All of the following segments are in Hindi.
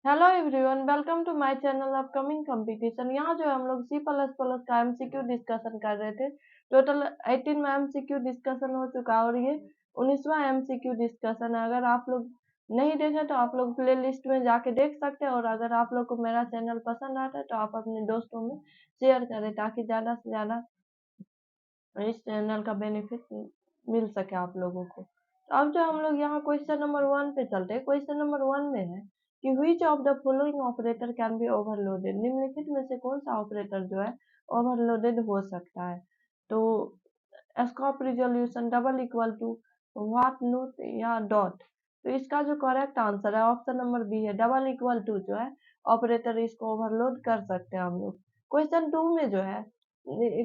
Hello everyone, welcome to my channel upcoming competition. यहाँ जो है हम लोग सी प्लस प्लस का एमसीक्यू डिस्कशन कर रहे थे। टोटल 18 में एमसीक्यू डिस्कशन हो चुका और ये 19वां एमसीक्यू डिस्कशन है। अगर आप लोग नहीं देखे तो आप लोग प्ले लिस्ट में जाके देख सकते हैं, और अगर आप लोग को मेरा चैनल पसंद आता है तो आप अपने दोस्तों में शेयर करें ताकि ज़्यादा से ज़्यादा इस चैनल का बेनिफिट मिल सके आप लोगों को। तो अब जो हम लोग यहाँ क्वेश्चन नंबर 1 पे चलते हैं। क्वेश्चन नंबर 1 में है कि which of the following operator can be overloaded. निम्नलिखित में से कौन सा ऑपरेटर जो है ओवरलोडेड हो सकता है। तो scope resolution, double equal to, what not या डॉट। तो इसका जो करेक्ट आंसर है ऑप्शन नंबर बी है, डबल इक्वल टू जो है ऑपरेटर, इसको ओवरलोड कर सकते हैं हम लोग। क्वेश्चन 2 में जो है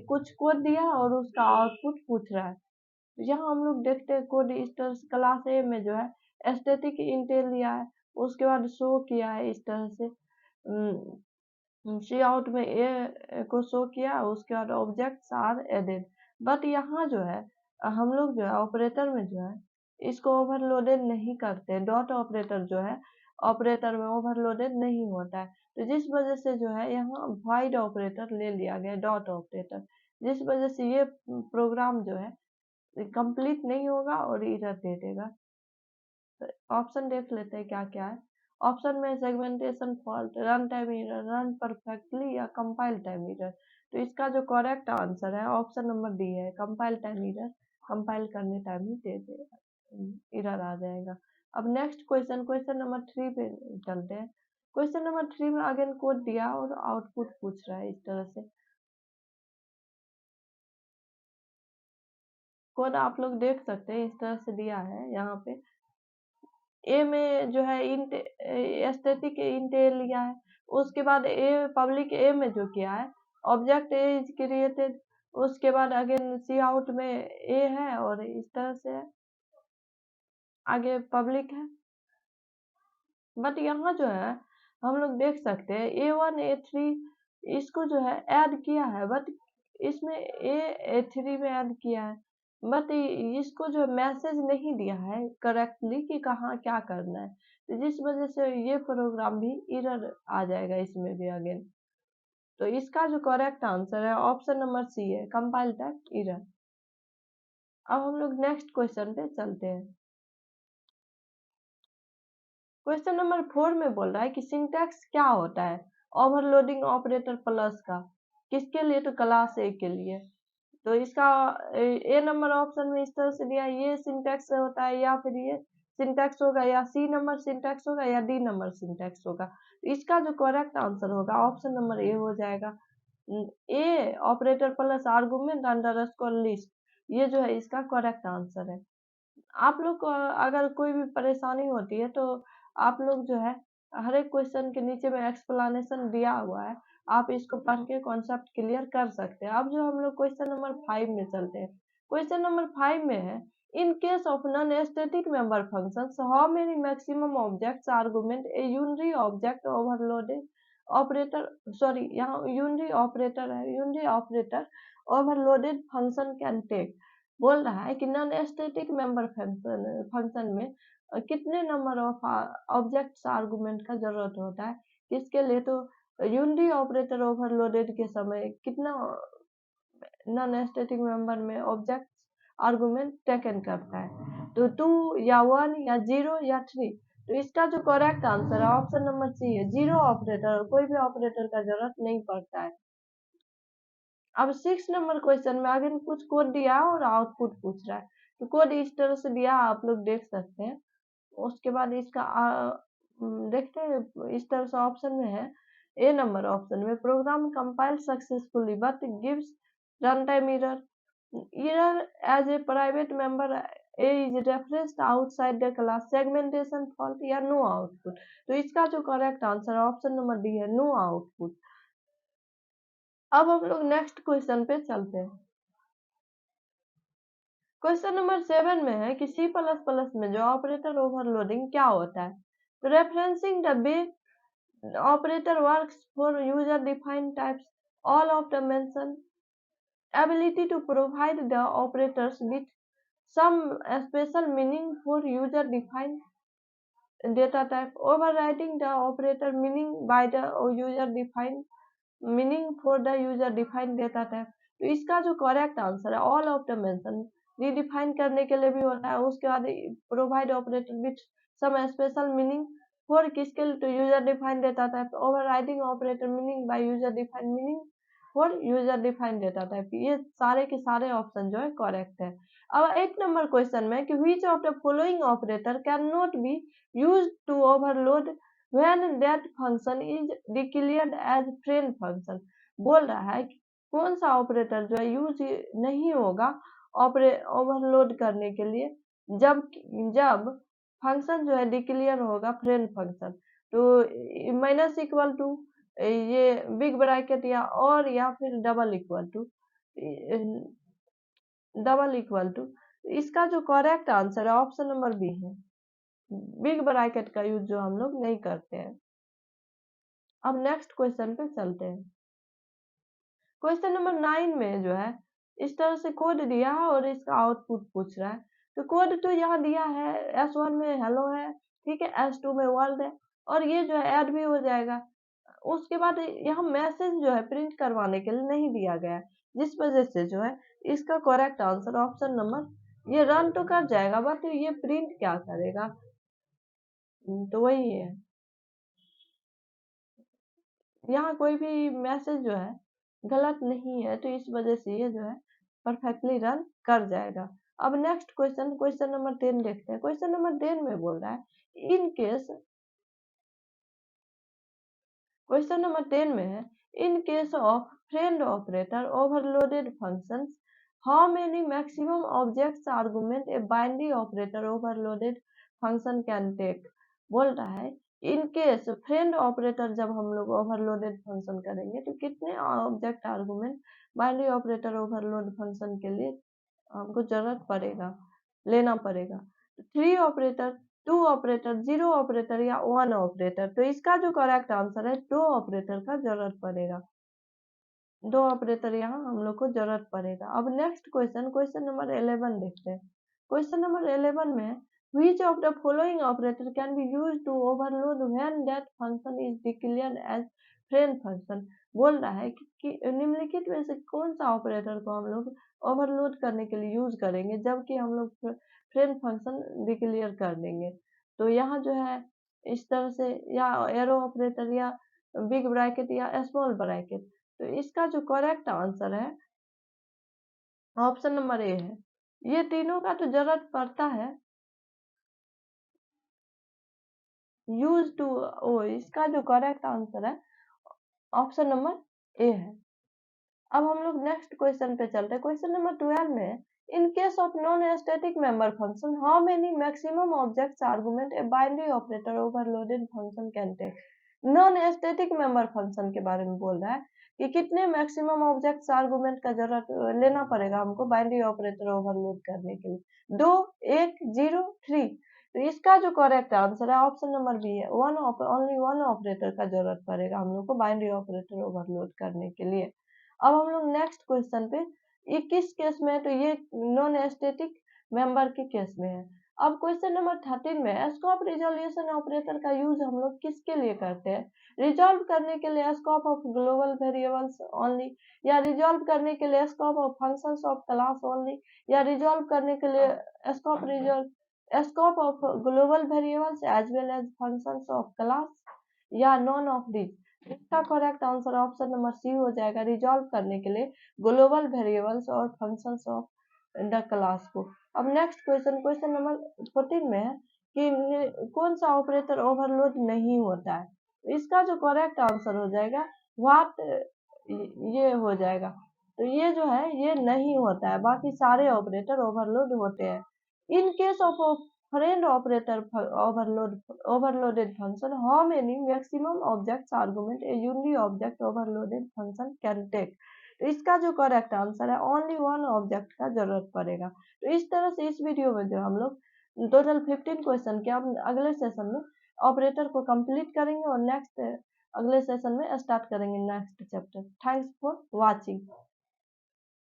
कुछ कोड दिया है और उसका आउटपुट पूछ रहा है। तो यहाँ हम लोग देखते हैं कोड इस क्लास ए में जो है स्टैटिक इंटेल लिया है, उसके बाद शो किया है इस तरह से। सी आउट में ए को शो किया, उसके बाद ऑब्जेक्ट्स आर एडेड। बट यहाँ जो है हम लोग जो है ऑपरेटर में जो है इसको ओवरलोडेड नहीं करते। डॉट ऑपरेटर जो है ऑपरेटर में ओवरलोडेड नहीं होता है, तो जिस वजह से जो है यहाँ वाइड ऑपरेटर ले लिया गया, डॉट ऑपरेटर, जिस वजह से ये प्रोग्राम जो है कंप्लीट नहीं होगा और एरर दे देगा। ऑप्शन देख लेते हैं क्या क्या है। ऑप्शन में segmentation fault, run time error, run perfectly या कंपाइल टाइम एरर। तो इसका जो करेक्ट आंसर है ऑप्शन नंबर डी है, कंपाइल टाइम एरर। कंपाइल करने टाइम ही दे देगा, एरर आ जाएगा। अब नेक्स्ट क्वेश्चन, क्वेश्चन नंबर 3 पे चलते हैं। क्वेश्चन नंबर 3 में अगेन कोड दिया और आउटपुट पूछ रहा है इस तरह से। कोड आप लोग देख सकते हैं, इस तरह से दिया है यहाँ पे। ए में जो है इंट एस्थेटिक इंट ए लिया है, उसके बाद ए पब्लिक ए में जो किया है ऑब्जेक्ट ए इज क्रिएटेड, उसके बाद अगेन सी आउट में ए है और इस तरह से है, आगे पब्लिक है। बट यहाँ जो है हम लोग देख सकते हैं A1 A3 इसको जो है ऐड किया है, बट इसमें A3 में ऐड किया है, बट इसको जो मैसेज नहीं दिया है करेक्टली कि कहाँ क्या करना है, तो जिस वजह से ये प्रोग्राम भी एरर आ जाएगा इसमें भी अगेन। तो इसका जो करेक्ट आंसर है ऑप्शन नंबर सी है, कंपाइल टाइप एरर। अब हम लोग नेक्स्ट क्वेश्चन पे चलते हैं। क्वेश्चन नंबर 4 में बोल रहा है कि सिंटैक्स क्या होता है ओवरलोडिंग ऑपरेटर प्लस का, किसके लिए, तो क्लास ए के लिए। तो इसका ए नंबर ऑप्शन में इस तरह से दिया, ये सिंटैक्स होता है या फिर ये सिंटैक्स होगा, या सी नंबर सिंटैक्स होगा या डी नंबर सिंटैक्स होगा। तो इसका जो करेक्ट आंसर होगा ऑप्शन नंबर ए हो जाएगा। A operator plus argument underscore list, ये जो है इसका करेक्ट आंसर है। आप लोग को अगर कोई भी परेशानी होती है तो आप लोग जो है हर एक क्वेश्चन के नीचे में एक्सप्लेनेशन दिया हुआ है, आप इसको पढ़ के कॉन्सेप्ट क्लियर कर सकते हैं। अब जो हम लोग क्वेश्चन नंबर 5 में चलते हैं। क्वेश्चन नंबर 5 में है, in case of non static member functions how many maximum objects argument a unary object overloaded operator, sorry यहाँ यूनरी ऑपरेटर है, unary operator overloaded function can take. बोल रहा है कि नॉन स्टैटिक मेंबर फंक्शन में कितने नंबर ऑफ ऑब्जेक्ट्स आर्गुमेंट का जरूरत होता है, किसके लिए, तो यूनिटी ऑपरेटर ओवरलोडेड के समय कितना नॉन स्टैटिक मेंबर में ऑब्जेक्ट आर्गुमेंट टेकन करता है, तो 2 या 1 या 0 या 3। तो इसका जो करेक्ट आंसर है ऑप्शन नंबर सी है, 0 ऑपरेटर, कोई भी ऑपरेटर का जरूरत नहीं पड़ता है। अब 6 नंबर क्वेश्चन में आगे कुछ कोड दिया है और आउटपुट पूछ रहा है, तो कोड इस तरह से दिया आप लोग देख सकते हैं। उसके बाद इसका देखते हैं इस तरह से ऑप्शन में है, ए नंबर ऑप्शन में program compile successfully but gives run time error, error as a private member a is referenced outside the class, segmentation fault या नो आउटपुट। तो इसका जो करेक्ट आंसर है ऑप्शन नंबर डी है, नो आउटपुट। अब हम लोग नेक्स्ट क्वेश्चन पे चलते हैं। क्वेश्चन नंबर 7 में है कि सी प्लस प्लस में जो ऑपरेटर ओवरलोडिंग क्या होता है, तो referencing the way operator works for user defined types, all of the mention, ability to provide the operators with some special meaning for user defined data type, overriding the operator meaning by the user defined meaning for the user defined data type। तो इसका जो करेक्ट आंसर है all of the mention, redefine करने के लिए भी होता है, उसके बाद provide operator with some special meaning for किसके लिए, तो user defined data type, overriding operator meaning by user defined meaning for user defined data type. ये सारे के सारे ऑप्शन जो है करेक्ट है। अब 8 नंबर क्वेश्चन में कि which of the following operator can not be used to overload when that function is declared as friend function। बोल रहा है कि कौन सा ऑपरेटर जो है यूज नहीं होगा ओवरलोड करने के लिए जब जब फंक्शन जो है डिक्लेयर होगा फ्रेंड फंक्शन। तो माइनस इक्वल टू, ये बिग ब्रैकेट या फिर डबल इक्वल टू, इसका जो करेक्ट आंसर है ऑप्शन नंबर बी है, बिग ब्रैकेट का यूज जो हम लोग नहीं करते हैं। अब नेक्स्ट क्वेश्चन पे चलते हैं। क्वेश्चन नंबर 9 में जो है इस तरह से कोड दिया है और इसका आउटपुट पूछ रहा है। तो कोड तो यहाँ दिया है, S1 में हेलो है, ठीक है, S2 में वर्ल्ड है, और ये जो है ऐड भी हो जाएगा। उसके बाद यहाँ मैसेज जो है प्रिंट करवाने के लिए नहीं दिया गया है, जिस वजह से जो है इसका करेक्ट आंसर ऑप्शन नंबर, ये रन तो कर जाएगा बट ये प्रिंट क्या करेगा, तो वही है, यहाँ कोई भी मैसेज जो है गलत नहीं है, तो इस वजह से ये जो है परफेक्टली रन कर जाएगा। अब नेक्स्ट क्वेश्चन, क्वेश्चन नंबर 10 देखते हैं। क्वेश्चन नंबर 10 में बोल रहा है इन केस, क्वेश्चन नंबर 10 में है in case of friend operator overloaded functions how many maximum objects argument a binary operator overloaded function can take. बोल रहा है इन केस फ्रेंड ऑपरेटर जब हम लोग ओवरलोडेड फंक्शन करेंगे तो कितने object argument binary operator overload function के लिए हमको जरूरत पड़ेगा, लेना पड़ेगा। 3 ऑपरेटर, 2 ऑपरेटर, 0 ऑपरेटर या 1 ऑपरेटर। तो इसका जो करेक्ट आंसर है 2 ऑपरेटर का जरूरत पड़ेगा, 2 ऑपरेटर यहाँ हम लोग को जरूरत पड़ेगा। अब नेक्स्ट क्वेश्चन, क्वेश्चन नंबर 11 देखते हैं। क्वेश्चन नंबर 11 में which of the following operator can be used to overload when that function is declared as friend function। बोल रहा है कि निम्नलिखित में से कौन सा ऑपरेटर को हम लोग ओवरलोड करने के लिए यूज करेंगे जबकि हम लोग फ्रेंड फंक्शन डिक्लेयर कर देंगे। तो यहाँ जो है इस तरह से या एरो ऑपरेटर या बिग ब्रैकेट या स्मॉल ब्रैकेट। तो इसका जो करेक्ट आंसर है ऑप्शन नंबर ए है, ये तीनों का तो जरूरत पड़ता है, यूज टू ओ, इसका जो करेक्ट आंसर है ऑप्शन नंबर ए है। अब हम लोग नेक्स्ट क्वेश्चन पे चलते हैं। क्वेश्चन नंबर 12 में in case of non static member function how many maximum objects argument a binary operator overloaded function can take. Non static member function के बारे में बोल रहा है कि कितने मैक्सिमम ऑब्जेक्ट्स आर्गुमेंट का जरूरत लेना पड़ेगा हमको बाइनरी ऑपरेटर ओवरलोड करने के लिए, 2, 1, 0, 3। तो इसका जो करेक्ट आंसर है ऑप्शन नंबर बी है, ओनली वन ऑपरेटर का जरूरत पड़ेगा हम लोग को बाइनरी ऑपरेटर ओवरलोड करने के लिए। अब हम लोग नेक्स्ट क्वेश्चन पे, ये किस केस में है, तो ये नॉन स्टैटिक मेंबर के केस में है। अब क्वेश्चन नंबर 13 में स्कोप रिजोल्यूशन ऑपरेटर का यूज हम लोग किसके लिए करते हैं, रिजॉल्व करने के लिए scope of global variables only, या रिजॉल्व करने के लिए scope of functions of class only, या रिजॉल्व करने के लिए scope of global variables as well as functions of class, या नॉन ऑफ दिस। इसका correct answer option number C हो जाएगा, रिजॉल्व करने के लिए ग्लोबल वेरिएबल्स और फंक्शंस ऑफ द क्लास को। अब नेक्स्ट क्वेश्चन, क्वेश्चन नंबर 14 में है कि कौन सा ऑपरेटर ओवरलोड नहीं होता है। इसका जो करेक्ट आंसर हो जाएगा व्हाट, ये हो जाएगा। तो ये जो है ये नहीं होता है, बाकी सारे ऑपरेटर ओवरलोड होते हैं। इन case of friend operator overloaded function how many maximum objects argument a unity object overloaded function can take। तो इसका जो करेक्ट आंसर है ओनली वन ऑब्जेक्ट का जरूरत पड़ेगा। तो इस तरह से इस वीडियो में जो हम लोग टोटल 15 क्वेश्चन के अब अगले सेशन में ऑपरेटर को कंप्लीट करेंगे और नेक्स्ट अगले सेशन में स्टार्ट करेंगे next chapter. Thanks for watching.